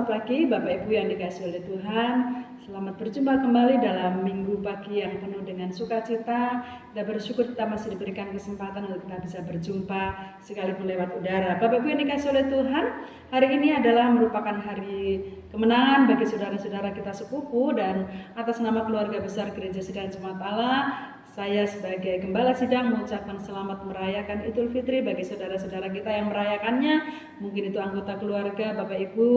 selamat pagi Bapak Ibu yang dikasihi oleh Tuhan. Selamat berjumpa kembali dalam minggu pagi yang penuh dengan sukacita. Kita bersyukur kita masih diberikan kesempatan untuk kita bisa berjumpa sekalipun lewat udara. Bapak Ibu yang dikasihi oleh Tuhan, hari ini adalah merupakan hari kemenangan bagi saudara-saudara kita sepupu, dan atas nama keluarga besar Gereja Sidang Jemaat Allah, saya sebagai Gembala Sidang mengucapkan selamat merayakan Idul Fitri bagi saudara-saudara kita yang merayakannya. Mungkin itu anggota keluarga, Bapak Ibu,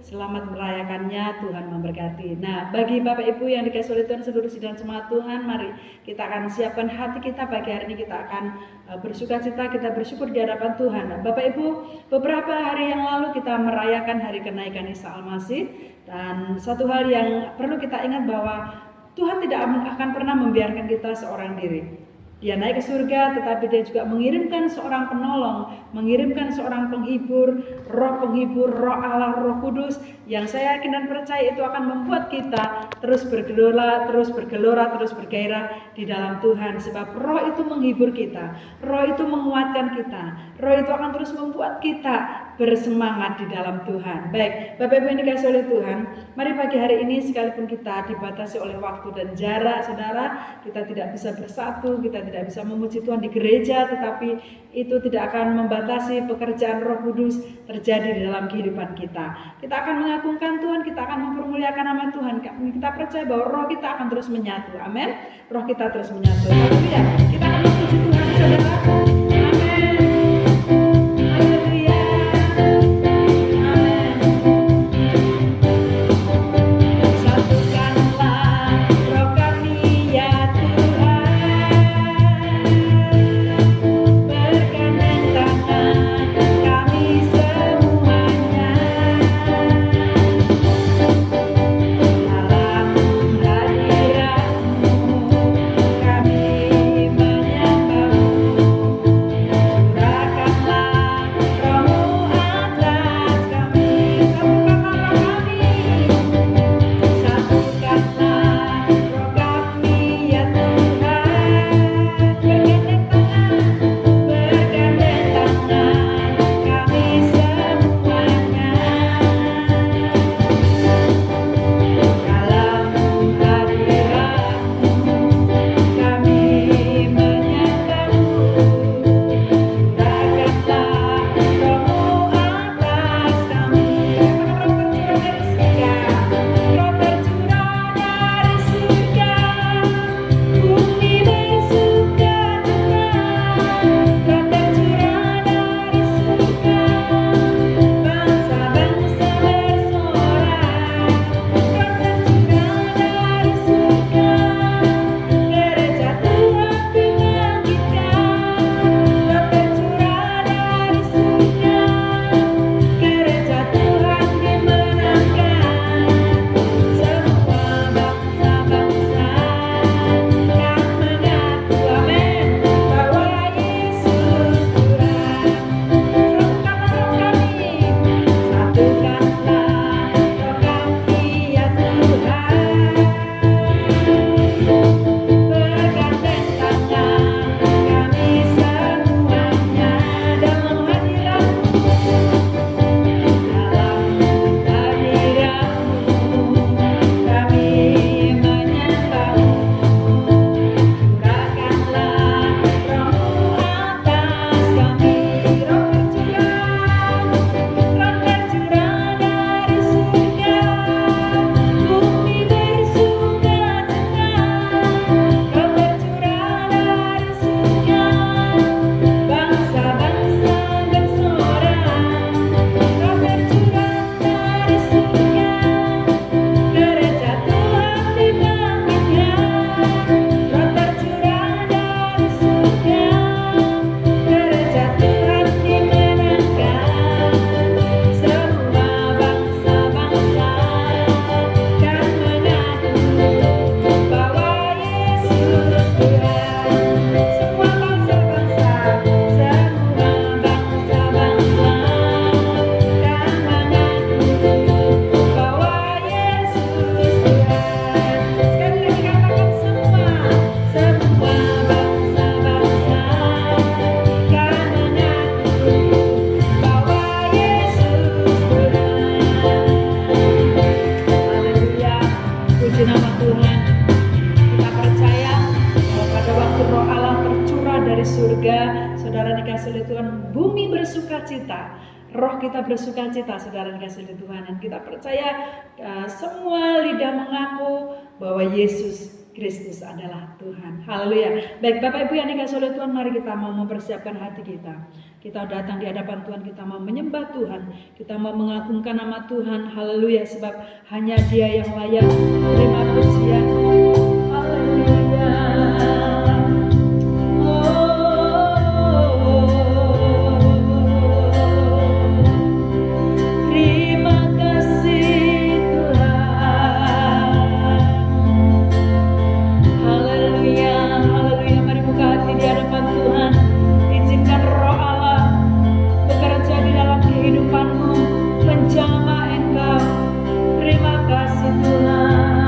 selamat merayakannya, Tuhan memberkati. Nah, bagi Bapak Ibu yang dikasihi oleh Tuhan, seluruh sidang jemaat Tuhan, mari kita akan siapkan hati kita pagi hari ini. Kita akan bersukacita, kita bersyukur di hadapan Tuhan. Nah, Bapak Ibu, beberapa hari yang lalu kita merayakan hari kenaikan Isa Al-Masih, dan satu hal yang perlu kita ingat bahwa Tuhan tidak akan pernah membiarkan kita seorang diri. Dia naik ke surga, tetapi dia juga mengirimkan seorang penolong, mengirimkan seorang penghibur, roh Allah, Roh Kudus, yang saya yakin dan percaya itu akan membuat kita terus bergelora, terus bergairah di dalam Tuhan. Sebab roh itu menghibur kita, roh itu menguatkan kita, roh itu akan terus membuat kita bersemangat di dalam Tuhan. Baik, Bapak Ibu yang dikasihi oleh Tuhan, mari pagi hari ini sekalipun kita dibatasi oleh waktu dan jarak, saudara, kita tidak bisa bersatu, kita tidak bisa memuji Tuhan di gereja, tetapi itu tidak akan membatasi pekerjaan Roh Kudus terjadi di dalam kehidupan kita. Kita akan mengagungkan Tuhan, kita akan mempermuliakan nama Tuhan. Kita percaya bahwa roh kita akan terus menyatu. Amin. Roh kita terus menyatu. Haleluya. Kita akan memuji Tuhan, saudara. roh kita bersukacita, saudara dikasih oleh Tuhan. Dan kita percaya semua lidah mengaku bahwa Yesus Kristus adalah Tuhan. Haleluya. Baik Bapak Ibu yang dikasih oleh Tuhan, mari kita mau mempersiapkan hati kita. Kita datang di hadapan Tuhan, kita mau menyembah Tuhan, kita mau mengagungkan nama Tuhan. Haleluya, sebab hanya Dia yang layak terima pujian. Haleluya. Menjamah Engkau, terima kasih Tuhan.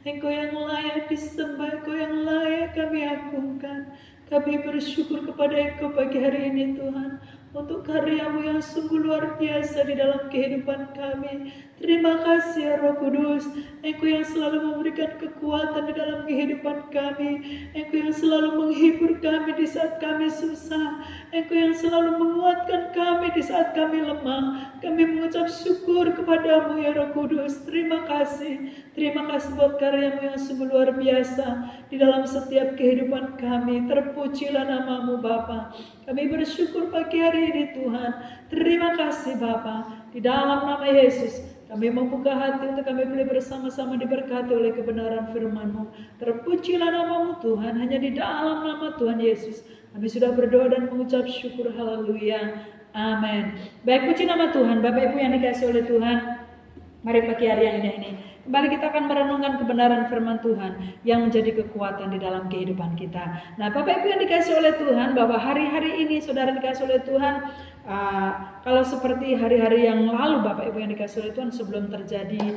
Engkau yang layak disembah, Engkau yang layak kami agungkan. Kami bersyukur kepada Engkau pagi hari ini Tuhan, untuk karya-Mu yang sungguh luar biasa di dalam kehidupan kami. Terima kasih ya Roh Kudus, Engkau yang selalu memberikan kekuatan di dalam kehidupan kami. Engkau yang selalu menghibur kami di saat kami susah. Engkau yang selalu menguatkan kami di saat kami lemah. Kami mengucap syukur kepada-Mu ya Roh Kudus. Terima kasih buat karya-Mu yang sungguh luar biasa di dalam setiap kehidupan kami. Terpujilah nama-Mu Bapa. Kami bersyukur pagi hari ini Tuhan. Terima kasih Bapa. Di dalam nama Yesus kami membuka hati untuk kami boleh bersama-sama diberkati oleh kebenaran firman-Mu. Terpujilah nama-Mu Tuhan. Hanya di dalam nama Tuhan Yesus kami sudah berdoa dan mengucap syukur. Haleluya. Amin. Baik, puji nama Tuhan. Bapak Ibu yang dikasihi oleh Tuhan, mari pagi hari yang indah ini kembali kita akan merenungkan kebenaran firman Tuhan yang menjadi kekuatan di dalam kehidupan kita. Nah, Bapak Ibu yang dikasihi oleh Tuhan, bahwa hari-hari ini saudara dikasihi oleh Tuhan, kalau seperti hari-hari yang lalu Bapak Ibu yang dikasihi oleh Tuhan, sebelum terjadi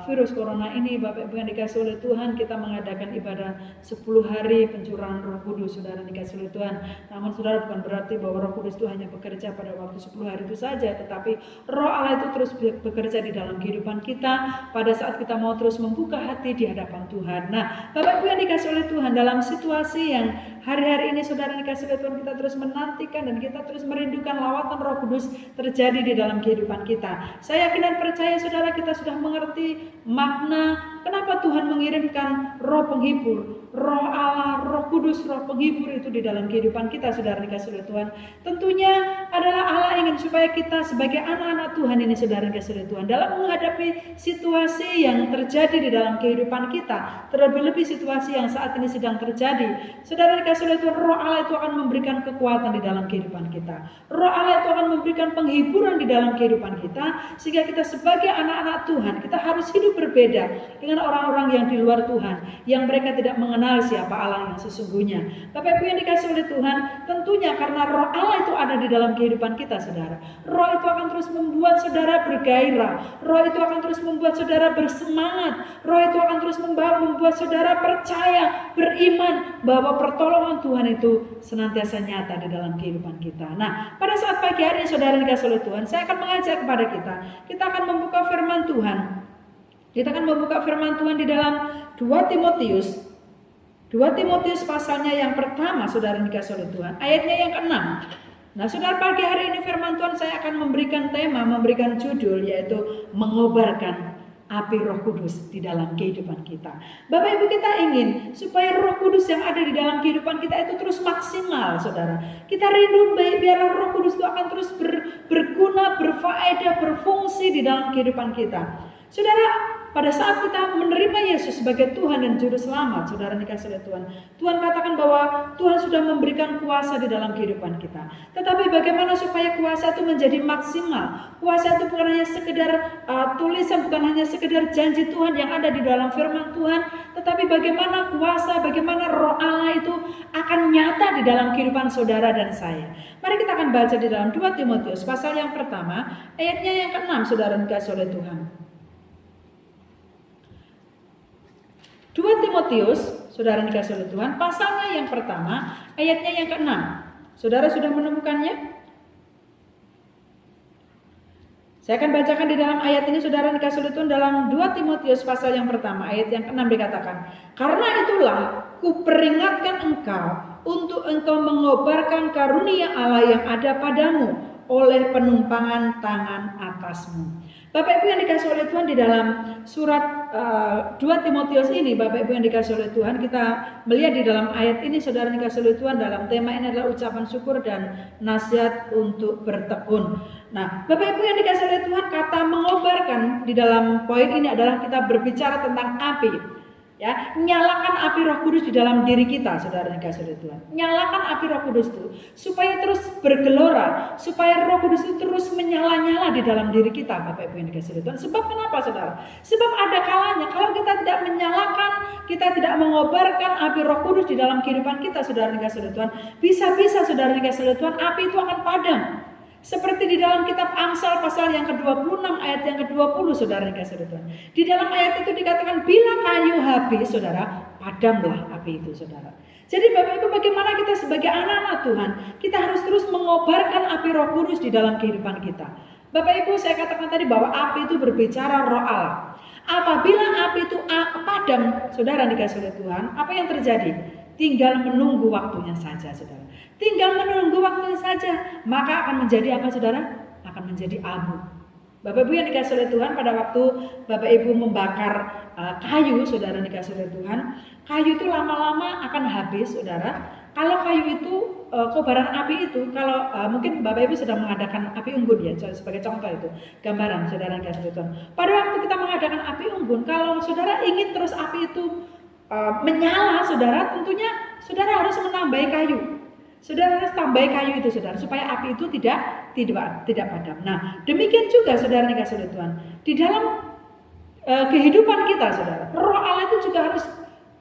virus corona ini, Bapak Ibu yang dikasihi oleh Tuhan, kita mengadakan ibadah 10 hari pencurahan Roh Kudus, saudara dikasihi oleh Tuhan. Namun saudara, bukan berarti bahwa Roh Kudus itu hanya bekerja pada waktu 10 hari itu saja, tetapi Roh Allah itu terus bekerja di dalam kehidupan kita pada saat kita mau terus membuka hati di hadapan Tuhan. Nah, Bapak Ibu yang dikasihi oleh Tuhan, dalam situasi yang hari-hari ini saudara dikasihi oleh Tuhan, kita terus menantikan dan kita terus merindukan lawatan Roh Kudus terjadi di dalam kehidupan kita. Saya yakin dan percaya saudara, kita sudah mengerti makna kenapa Tuhan mengirimkan Roh penghibur, Roh Allah, Roh Kudus, Roh penghibur itu di dalam kehidupan kita, saudara dikasihi oleh Tuhan. Tentunya adalah Allah ingin supaya kita sebagai anak-anak Tuhan ini, saudara dikasihi oleh Tuhan, dalam menghadapi situasi yang terjadi di dalam kehidupan kita, terlebih-lebih situasi yang saat ini sedang terjadi, saudara dikasihi oleh Tuhan, Roh Allah itu akan memberikan kekuatan di dalam kehidupan kita. Roh Allah itu akan memberikan penghiburan di dalam kehidupan kita, sehingga kita sebagai anak-anak Tuhan, kita harus hidup berbeda dengan orang-orang yang di luar Tuhan, yang mereka tidak mengenal siapa Allah yang sesungguhnya. Bapak Ibu yang dikasihi oleh Tuhan, tentunya karena Roh Allah itu ada di dalam kehidupan kita, saudara. Roh itu akan terus membuat saudara bergairah. Roh itu akan terus membuat saudara bersemangat. Roh itu akan terus membuat saudara percaya, beriman bahwa pertolongan Tuhan itu senantiasa nyata di dalam kehidupan kita. Nah, pada saat pagi hari ini saudara dikasihi oleh Tuhan, saya akan mengajak kepada kita akan membuka firman Tuhan. Kita akan membuka firman Tuhan di dalam 2 Timotius pasalnya yang pertama, saudara dikasihi oleh Tuhan, ayatnya yang ke-6. Nah, saudara, pagi hari ini firman Tuhan saya akan memberikan tema, memberikan judul, yaitu mengobarkan api Roh Kudus di dalam kehidupan kita. Bapak Ibu, kita ingin supaya Roh Kudus yang ada di dalam kehidupan kita itu terus maksimal, saudara. Kita rindu biarlah Roh Kudus itu akan terus berguna, berfaedah, berfungsi di dalam kehidupan kita. Saudara, pada saat kita menerima Yesus sebagai Tuhan dan Juru Selamat, saudara dikasihi oleh Tuhan, Tuhan katakan bahwa Tuhan sudah memberikan kuasa di dalam kehidupan kita. Tetapi bagaimana supaya kuasa itu menjadi maksimal? Kuasa itu bukan hanya sekedar tulisan, bukan hanya sekedar janji Tuhan yang ada di dalam firman Tuhan, tetapi bagaimana kuasa, bagaimana Roh Allah itu akan nyata di dalam kehidupan saudara dan saya. Mari kita akan baca di dalam 2 Timotius pasal yang pertama, ayatnya yang ke-6, saudara dikasihi oleh Tuhan. 2 Timotius, saudara dikasihi oleh Tuhan, pasalnya yang pertama, ayatnya yang ke-6. Saudara sudah menemukannya? Saya akan bacakan di dalam ayat ini, saudara dikasihi oleh Tuhan, dalam 2 Timotius pasal yang pertama, ayat yang ke-6 dikatakan, "Karena itulah kuperingatkan engkau untuk engkau mengobarkan karunia Allah yang ada padamu oleh penumpangan tangan atasmu." Bapak Ibu yang dikasihi oleh Tuhan, di dalam surat 2 Timotius ini, Bapak Ibu yang dikasihi oleh Tuhan, kita melihat di dalam ayat ini, saudara dikasihi oleh Tuhan, dalam tema ini adalah ucapan syukur dan nasihat untuk bertekun. Nah, Bapak Ibu yang dikasihi oleh Tuhan, kata mengobarkan di dalam poin ini adalah kita berbicara tentang api. Ya, nyalakan api Roh Kudus di dalam diri kita, saudara dikasihi oleh Tuhan. Nyalakan api Roh Kudus itu supaya terus bergelora, supaya Roh Kudus itu terus menyala-nyala di dalam diri kita, Bapak Ibu yang dikasihi oleh Tuhan. Sebab kenapa, saudara? Sebab ada kalanya kalau kita tidak menyalakan, kita tidak mengobarkan api Roh Kudus di dalam kehidupan kita, saudara dikasihi oleh Tuhan, bisa-bisa saudara dikasihi oleh Tuhan, api itu akan padam. Seperti di dalam kitab Amsal pasal yang ke-26 ayat yang ke-20, saudara dikasih oleh Tuhan. Di dalam ayat itu dikatakan, bila kayu habis, saudara, padamlah api itu, saudara. Jadi Bapak Ibu, bagaimana kita sebagai anak-anak Tuhan, kita harus terus mengobarkan api Roh Kudus di dalam kehidupan kita. Bapak Ibu, saya katakan tadi bahwa api itu berbicara roh Allah. Apabila api itu padam, saudara dikasih oleh Tuhan, apa yang terjadi? Tinggal menunggu waktunya saja, saudara. Tinggal menunggu waktunya saja, maka akan menjadi apa, saudara? Akan menjadi abu. Bapak Ibu yang dikasih oleh Tuhan, pada waktu Bapak Ibu membakar kayu, saudara dikasih oleh Tuhan, kayu itu lama-lama akan habis, saudara. Kalau kayu itu, kobaran api itu, kalau mungkin Bapak Ibu sedang mengadakan api unggun ya, sebagai contoh itu, gambaran saudara dikasih oleh Tuhan. Pada waktu kita mengadakan api unggun, kalau saudara ingin terus api itu menyala, saudara, tentunya saudara harus menambahi kayu. Saudara harus tambahi kayu itu, saudara, supaya api itu tidak padam. Nah, demikian juga saudara dikasih oleh Tuhan. Di dalam kehidupan kita, saudara, Roh Allah itu juga harus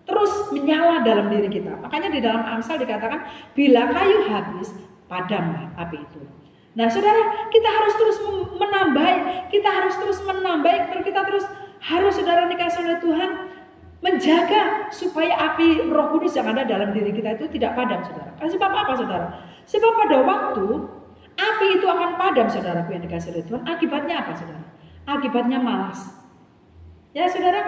terus menyala dalam diri kita. Makanya di dalam Amsal dikatakan, bila kayu habis, padamlah api itu. Nah, saudara, kita harus terus menambah, kita harus terus harus saudara dikasih oleh Tuhan, menjaga supaya api Roh Kudus yang ada dalam diri kita itu tidak padam, saudara. Sebab apa, saudara? Sebab pada waktu api itu akan padam, saudara yang dikasih oleh Tuhan, akibatnya apa, saudara? Akibatnya malas. Ya, saudara,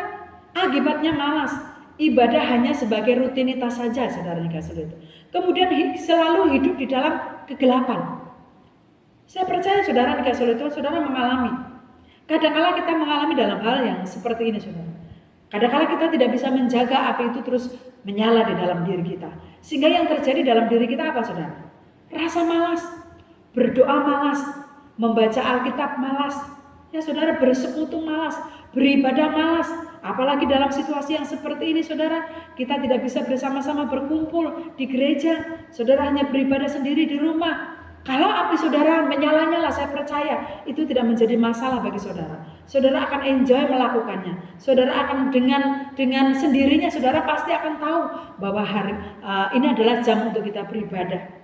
akibatnya malas. Ibadah hanya sebagai rutinitas saja, saudara dikasih oleh Tuhan. Kemudian selalu hidup di dalam kegelapan. Saya percaya saudara dikasih oleh Tuhan, saudara mengalami. Kadang-kala kita mengalami dalam hal yang seperti ini, saudara. Kadang-kala kita tidak bisa menjaga api itu terus menyala di dalam diri kita. Sehingga yang terjadi dalam diri kita apa, saudara? Rasa malas, berdoa malas, membaca Alkitab malas. Ya, saudara, bersekutu malas, beribadah malas. Apalagi dalam situasi yang seperti ini, saudara, kita tidak bisa bersama-sama berkumpul di gereja. Saudara hanya beribadah sendiri di rumah. Kalau api saudara menyala-nyala, saya percaya itu tidak menjadi masalah bagi saudara. Saudara akan enjoy melakukannya. Saudara akan dengan sendirinya, saudara pasti akan tahu bahwa ini adalah jam untuk kita beribadah.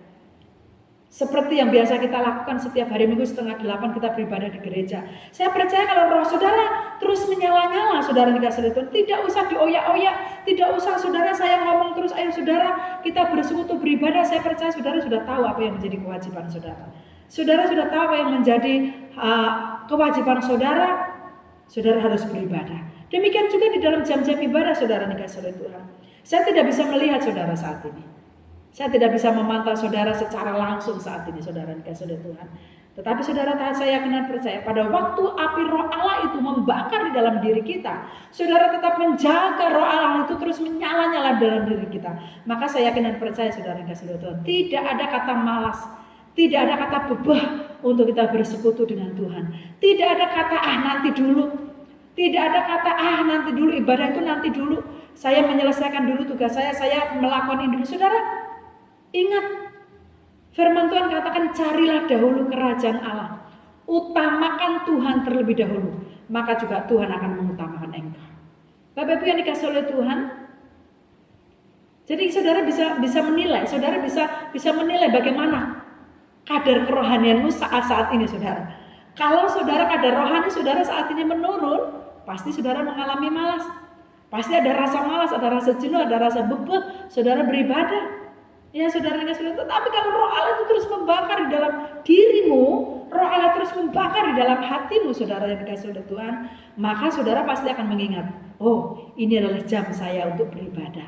Seperti yang biasa kita lakukan setiap hari Minggu 7:30 kita beribadah di gereja. Saya percaya kalau roh saudara terus menyala-nyala, saudara dikasih oleh Tuhan, tidak usah dioyak-oyak, tidak usah saudara saya ngomong terus, ayo saudara kita bersekutu beribadah. Saya percaya saudara sudah tahu apa yang menjadi kewajiban saudara. Saudara sudah tahu apa yang menjadi kewajiban saudara. Saudara harus beribadah. Demikian juga di dalam jam-jam ibadah saudara dikasih oleh Tuhan. Saya tidak bisa melihat saudara saat ini. Saya tidak bisa memantau saudara secara langsung saat ini, saudara dikasih oleh Tuhan. Tetapi saudara, saya yakin percaya pada waktu api Roh Allah itu membakar di dalam diri kita, saudara tetap menjaga Roh Allah itu terus menyala-nyala dalam diri kita. Maka saya yakin dan percaya saudara dikasih oleh Tuhan, tidak ada kata malas, tidak ada kata bebah untuk kita bersekutu dengan Tuhan. Tidak ada kata nanti dulu, tidak ada kata nanti dulu, ibadah itu nanti dulu. Saya menyelesaikan dulu tugas saya melakukan ini dulu, saudara. Ingat, firman Tuhan katakan carilah dahulu kerajaan Allah. Utamakan Tuhan terlebih dahulu. Maka juga Tuhan akan mengutamakan engkau. Bapak Ibu yang dikasih oleh Tuhan. Jadi saudara bisa menilai. Saudara bisa menilai bagaimana kadar kerohanianmu saat ini, saudara. Kalau saudara kadar rohani saudara saat ini menurun, pasti saudara mengalami malas. Pasti ada rasa malas, ada rasa jenuh, ada rasa bebel. Saudara beribadah. Ya saudara dikasih oleh Tuhan. Tapi kalau Roh Allah itu terus membakar di dalam dirimu, Roh Allah terus membakar di dalam hatimu, saudara yang dikasih oleh Tuhan, maka saudara pasti akan mengingat, oh ini adalah jam saya untuk beribadah.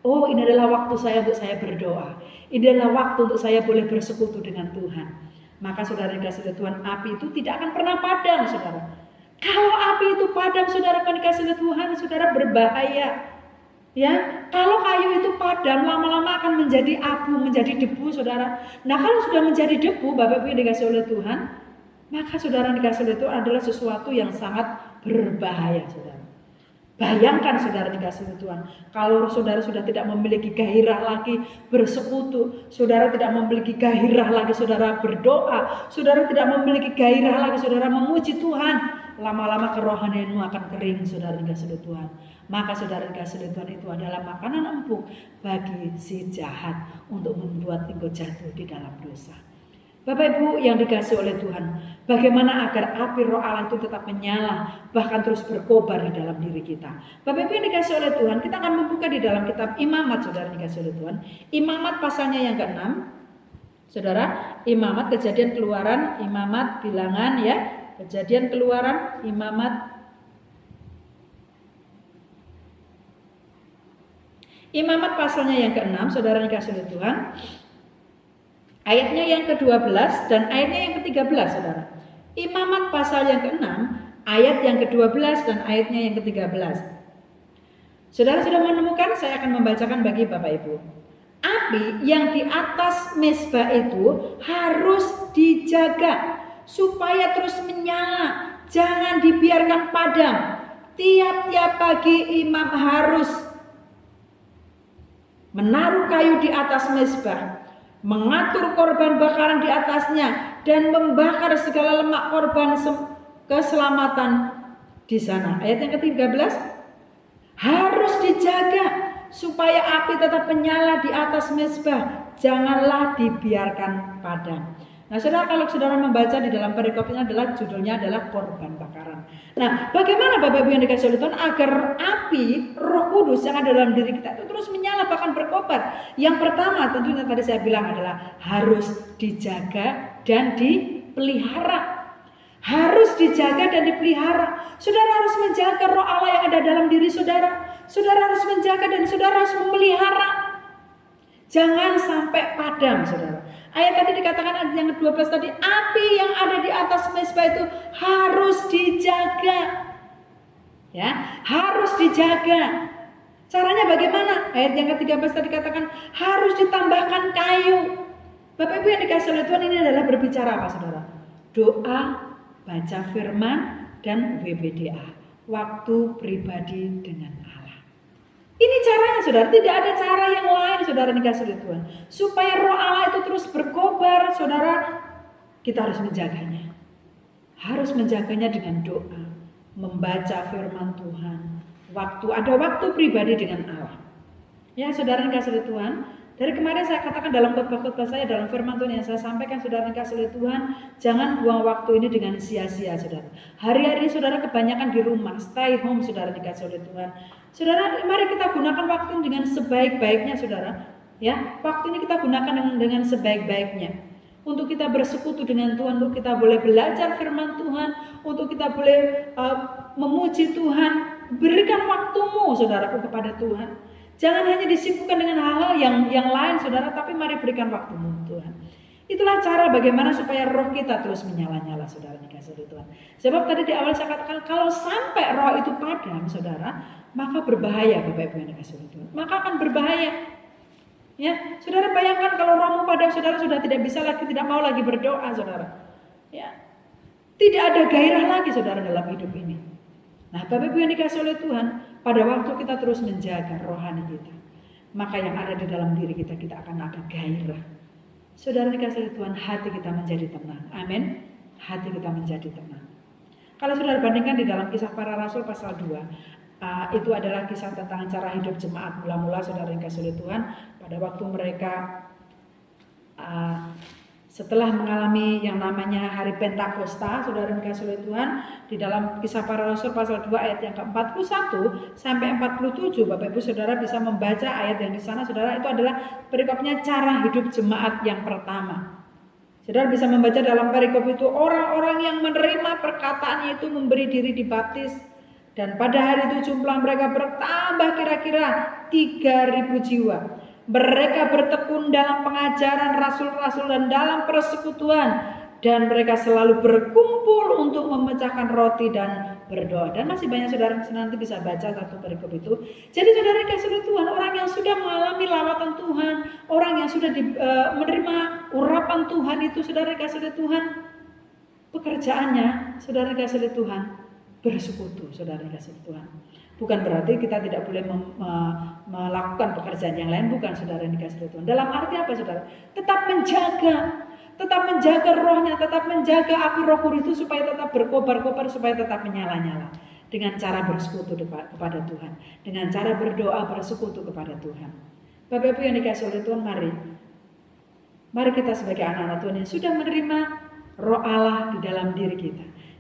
Oh ini adalah waktu saya untuk saya berdoa. Ini adalah waktu untuk saya boleh bersekutu dengan Tuhan. Maka saudara dikasih oleh Tuhan, api itu tidak akan pernah padam, saudara. Kalau api itu padam, saudara yang dikasih oleh Tuhan, saudara berbahaya. Ya, kalau kayu itu padam, lama-lama akan menjadi abu, menjadi debu, saudara. Nah, kalau sudah menjadi debu, Bapak Ibu yang dikasih oleh Tuhan, maka saudara dikasih oleh Tuhan adalah sesuatu yang sangat berbahaya, saudara. Bayangkan saudara dikasih oleh Tuhan, kalau saudara sudah tidak memiliki gairah lagi bersekutu, saudara tidak memiliki gairah lagi saudara berdoa, saudara tidak memiliki gairah lagi saudara memuji Tuhan, lama-lama kerohanianmu akan kering, saudara dikasih oleh Tuhan. Maka saudara dikasih oleh Tuhan itu adalah makanan empuk bagi si jahat untuk membuat engkau jatuh di dalam dosa. Bapak Ibu yang dikasih oleh Tuhan, bagaimana agar api Roh Allah itu tetap menyala, bahkan terus berkobar di dalam diri kita. Bapak Ibu yang dikasih oleh Tuhan, kita akan membuka di dalam kitab Imamat, saudara dikasih oleh Tuhan. Imamat pasalnya yang ke-6, saudara. Imamat, Kejadian, Keluaran, Imamat, Bilangan ya. Kejadian, Keluaran, Imamat. Imamat pasalnya yang ke-6, saudara dikasih oleh Tuhan. Ayatnya yang ke-12 dan ayatnya yang ke-13, saudara. Imamat pasal yang ke-6, ayat yang ke-12 dan ayatnya yang ke-13. Saudara sudah menemukan? Saya akan membacakan bagi Bapak Ibu. Api yang di atas mezbah itu harus dijaga supaya terus menyala, jangan dibiarkan padam. Tiap-tiap pagi imam harus menaruh kayu di atas mezbah, mengatur korban bakaran di atasnya, dan membakar segala lemak korban keselamatan di sana. Ayat yang ke-13, harus dijaga supaya api tetap menyala di atas mezbah, janganlah dibiarkan padam. Nah, saudara, kalau saudara membaca di dalam perikop ini adalah judulnya adalah korban bakaran. Nah, bagaimana Bapak Ibu yang dikasih oleh Tuhan agar api Roh Kudus yang ada dalam diri kita itu terus menyala bahkan berkobar? Yang pertama tentunya tadi saya bilang adalah harus dijaga dan dipelihara. Harus dijaga dan dipelihara. Saudara harus menjaga Roh Allah yang ada dalam diri saudara. Saudara harus menjaga dan saudara harus memelihara. Jangan sampai padam, saudara. Ayat tadi dikatakan ayat yang ke-12 tadi, api yang ada di atas mezbah itu harus dijaga. Ya, harus dijaga. Caranya bagaimana? Ayat yang ke-13 tadi katakan harus ditambahkan kayu. Bapak Ibu yang dikasih oleh Tuhan, ini adalah berbicara apa, saudara? Doa, baca firman, dan WBDA. Waktu pribadi dengan Allah. Ini caranya, saudara. Tidak ada cara yang lain, saudara dikasih oleh Tuhan. Supaya Roh Allah itu terus berkobar, saudara, kita harus menjaganya. Harus menjaganya dengan doa, membaca firman Tuhan. Ada waktu pribadi dengan Allah. Ya, saudara dikasih oleh Tuhan. Dari kemarin saya katakan dalam khotbah-khotbah saya, dalam firman Tuhan yang saya sampaikan, saudara dikasih oleh Tuhan, jangan buang waktu ini dengan sia-sia, saudara. Hari-hari saudara kebanyakan di rumah, stay home, saudara dikasih oleh Tuhan. Saudara, mari kita gunakan waktu ini dengan sebaik-baiknya, saudara. Ya, waktu ini kita gunakan dengan sebaik-baiknya. Untuk kita bersekutu dengan Tuhan, untuk kita boleh belajar firman Tuhan, untuk kita boleh memuji Tuhan. Berikan waktumu, saudaraku, kepada Tuhan. Jangan hanya disibukkan dengan hal-hal yang lain, saudara, tapi mari berikan waktumu, Tuhan. Itulah cara bagaimana supaya roh kita terus menyala-nyala, saudara dikasih oleh Tuhan. Sebab tadi di awal saya katakan, kalau sampai roh itu padam, saudara, maka berbahaya, Bapak Ibu yang dikasih oleh Tuhan. Maka akan berbahaya. Ya, saudara bayangkan kalau rohmu padam, saudara sudah tidak bisa lagi, tidak mau lagi berdoa, saudara. Ya, tidak ada gairah lagi, saudara, dalam hidup ini. Nah, Bapak Ibu yang dikasih oleh Tuhan, pada waktu kita terus menjaga rohani kita, maka yang ada di dalam diri kita, kita akan ada gairah. Saudara dikasih oleh Tuhan, hati kita menjadi tenang. Amin. Hati kita menjadi tenang. Kalau saudara bandingkan di dalam Kisah Para Rasul pasal 2, itu adalah kisah tentang cara hidup jemaat mula-mula, saudara dikasih oleh Tuhan. Pada waktu mereka setelah mengalami yang namanya hari Pentakosta, saudara dikasih oleh Tuhan, di dalam Kisah Para Rasul pasal 2 ayat yang ke-41 sampai 47, Bapak Ibu saudara bisa membaca ayat yang di sana, saudara, itu adalah perikopnya cara hidup jemaat yang pertama. Saudara bisa membaca dalam perikop itu, orang-orang yang menerima perkataannya itu memberi diri dibaptis, dan pada hari itu jumlah mereka bertambah kira-kira 3.000 jiwa. Mereka bertekun dalam pengajaran rasul-rasul dan dalam persekutuan, dan mereka selalu berkumpul untuk memecahkan roti dan berdoa. Dan masih banyak saudara nanti bisa baca satu perikop itu. Jadi saudara dikasih oleh Tuhan, orang yang sudah mengalami lawatan Tuhan, orang yang sudah menerima urapan Tuhan itu, saudara dikasih oleh Tuhan, pekerjaannya saudara dikasih oleh Tuhan bersekutu, saudara dikasih oleh Tuhan. Bukan berarti kita tidak boleh melakukan pekerjaan yang lain, bukan, saudara yang dikasih Tuhan. Dalam arti apa, saudara? Tetap menjaga rohnya, tetap menjaga api Roh Kudus itu supaya tetap berkobar-kobar, supaya tetap menyala-nyala. Dengan cara bersekutu kepada Tuhan, dengan cara berdoa bersekutu kepada Tuhan. Bapak Ibu yang dikasih oleh Tuhan, mari Mari kita sebagai anak-anak Tuhan yang sudah menerima roh Allah di dalam diri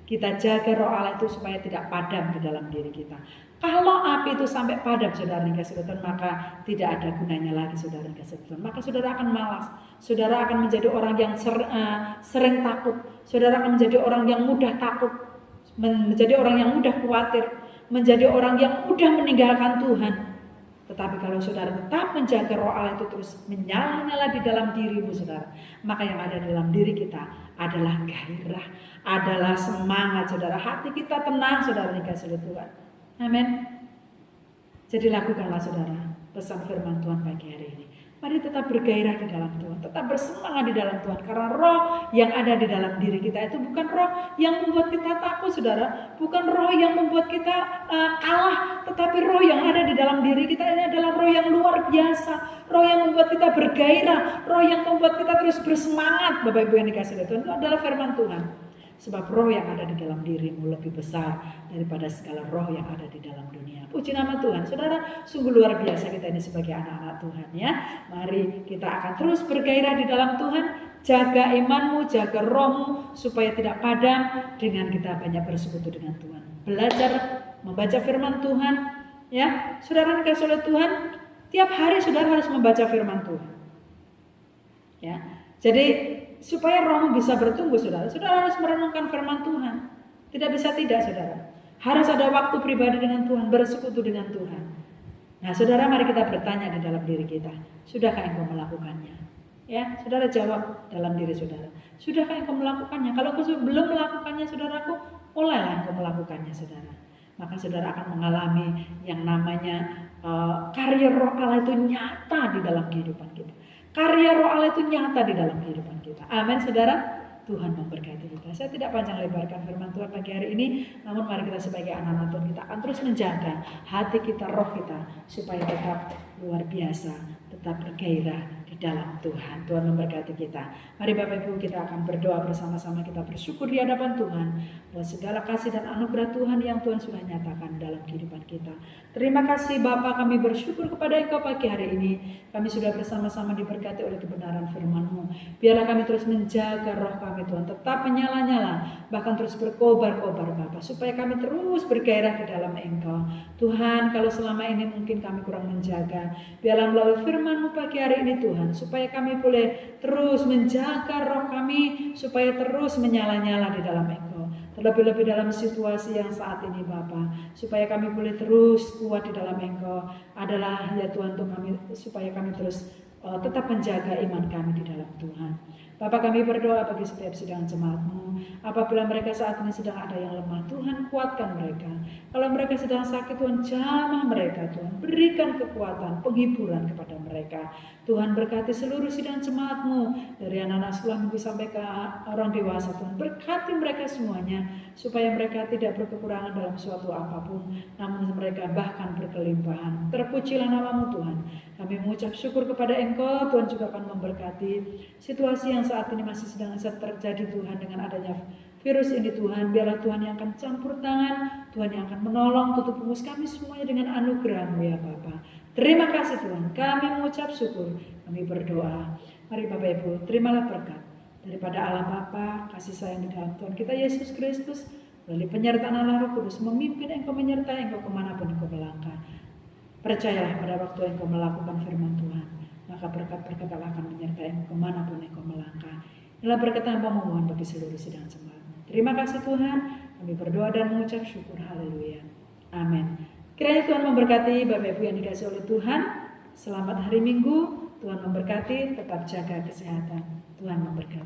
kita jaga roh Allah itu supaya tidak padam di dalam diri kita. Kalau api itu sampai padam, saudara yang kasih Tuhan, maka tidak ada gunanya lagi, saudara yang kasih Tuhan. Maka saudara akan malas, saudara akan menjadi orang yang sering takut, saudara akan menjadi orang yang mudah takut, menjadi orang yang mudah khawatir, menjadi orang yang mudah meninggalkan Tuhan. Tetapi kalau saudara tetap menjaga roh Allah itu terus menyala-nyala di dalam dirimu, saudara, maka yang ada dalam diri kita adalah gairah, adalah semangat, saudara. Hati kita tenang, saudara dikasih oleh Tuhan. Amin. Jadi lakukanlah, saudara, pesan firman Tuhan pagi hari ini. Mari tetap bergairah di dalam Tuhan, tetap bersemangat di dalam Tuhan. Karena roh yang ada di dalam diri kita itu bukan roh yang membuat kita takut, saudara. Bukan roh yang membuat kita kalah. Tetapi roh yang ada di dalam diri kita ini adalah roh yang luar biasa. Roh yang membuat kita bergairah. Roh yang membuat kita terus bersemangat. Bapak Ibu yang dikasih oleh Tuhan, itu adalah firman Tuhan. Sebab roh yang ada di dalam dirimu lebih besar daripada segala roh yang ada di dalam dunia. Puji nama Tuhan. Saudara, sungguh luar biasa kita ini sebagai anak-anak Tuhan ya. Mari kita akan terus bergairah di dalam Tuhan. Jaga imanmu, jaga rohmu supaya tidak padam dengan kita banyak bersekutu dengan Tuhan. Belajar membaca firman Tuhan ya. Saudara dikasih oleh Tuhan, tiap hari saudara harus membaca firman Tuhan. Ya. Jadi supaya rohmu bisa bertumbuh, saudara harus merenungkan firman Tuhan. Tidak bisa tidak, saudara. Harus ada waktu pribadi dengan Tuhan, bersekutu dengan Tuhan. Nah, saudara, mari kita bertanya di dalam diri kita. Sudahkah engkau melakukannya? Ya, saudara jawab dalam diri saudara. Sudahkah engkau melakukannya? Kalau engkau belum melakukannya, saudaraku, mulailah engkau melakukannya, saudara. Maka saudara akan mengalami yang namanya karya roh Allah itu nyata di dalam kehidupan kita. Karya roh Allah itu nyata di dalam kehidupan kita. Amin, saudara. Tuhan memberkati kita. Saya tidak panjang lebarkan firman Tuhan pagi hari ini, namun mari kita sebagai anak-anak Tuhan kita akan terus menjaga hati kita, roh kita, supaya tetap luar biasa, tetap bergairah di dalam Tuhan. Tuhan memberkati kita. Mari Bapak Ibu kita akan berdoa bersama-sama, kita bersyukur di hadapan Tuhan buat segala kasih dan anugerah Tuhan yang Tuhan sudah nyatakan dalam kehidupan kita. Terima kasih Bapa, kami bersyukur kepada Engkau pagi hari ini. Kami sudah bersama-sama diberkati oleh kebenaran firman-Mu. Biarlah kami terus menjaga roh kami Tuhan, tetap menyala-nyala, bahkan terus berkobar-kobar Bapa, supaya kami terus bergairah di dalam Engkau. Tuhan, kalau selama ini mungkin kami kurang menjaga, biarlah melalui firman-Mu pagi hari ini Tuhan, supaya kami boleh terus menjaga roh kami, supaya terus menyala-nyala di dalam Engkau. Terlebih-lebih dalam situasi yang saat ini Bapa, supaya kami boleh terus kuat di dalam Engkau adalah ya Tuhan, untuk kami, supaya kami terus tetap menjaga iman kami di dalam Tuhan. Bapak, kami berdoa bagi setiap sidang jemaat-Mu. Apabila mereka saat ini sedang ada yang lemah, Tuhan kuatkan mereka. Kalau mereka sedang sakit, Tuhan jamah mereka, Tuhan berikan kekuatan, penghiburan kepada mereka. Tuhan berkati seluruh sidang jemaat-Mu, dari anak-anak sekolah minggu sampai ke orang dewasa. Tuhan berkati mereka semuanya, supaya mereka tidak berkekurangan dalam suatu apapun, namun mereka bahkan berkelimpahan. Terpujilah nama-Mu Tuhan. Kami mengucap syukur kepada Engkau. Tuhan juga akan memberkati situasi yang saat ini masih sedang terjadi Tuhan dengan adanya virus ini Tuhan. Biarlah Tuhan yang akan campur tangan, Tuhan yang akan menolong, tutup mulut kami semuanya dengan anugerah-Mu ya Bapa. Terima kasih Tuhan, kami mengucap syukur, kami berdoa. Mari Bapak Ibu, terimalah berkat daripada Allah Bapa, kasih sayang di dalam Tuhan kita Yesus Kristus, melalui penyertaan Allah Roh Kudus, memimpin Engkau, menyertai Engkau kemanapun Engkau melangkah. Percayalah pada waktu Engkau melakukan firman Tuhan, maka berkat-berkat Allah akan menyertai Engkau kemanapun Engkau melangkah. Inilah berkat yang memohon bagi seluruh sidang jemaat. Terima kasih Tuhan, kami berdoa dan mengucap syukur. Haleluya. Amin. Kiranya Tuhan memberkati Bapak Ibu yang dikasihi oleh Tuhan. Selamat hari Minggu. Tuhan memberkati, tetap jaga kesehatan. Tuhan memberkati.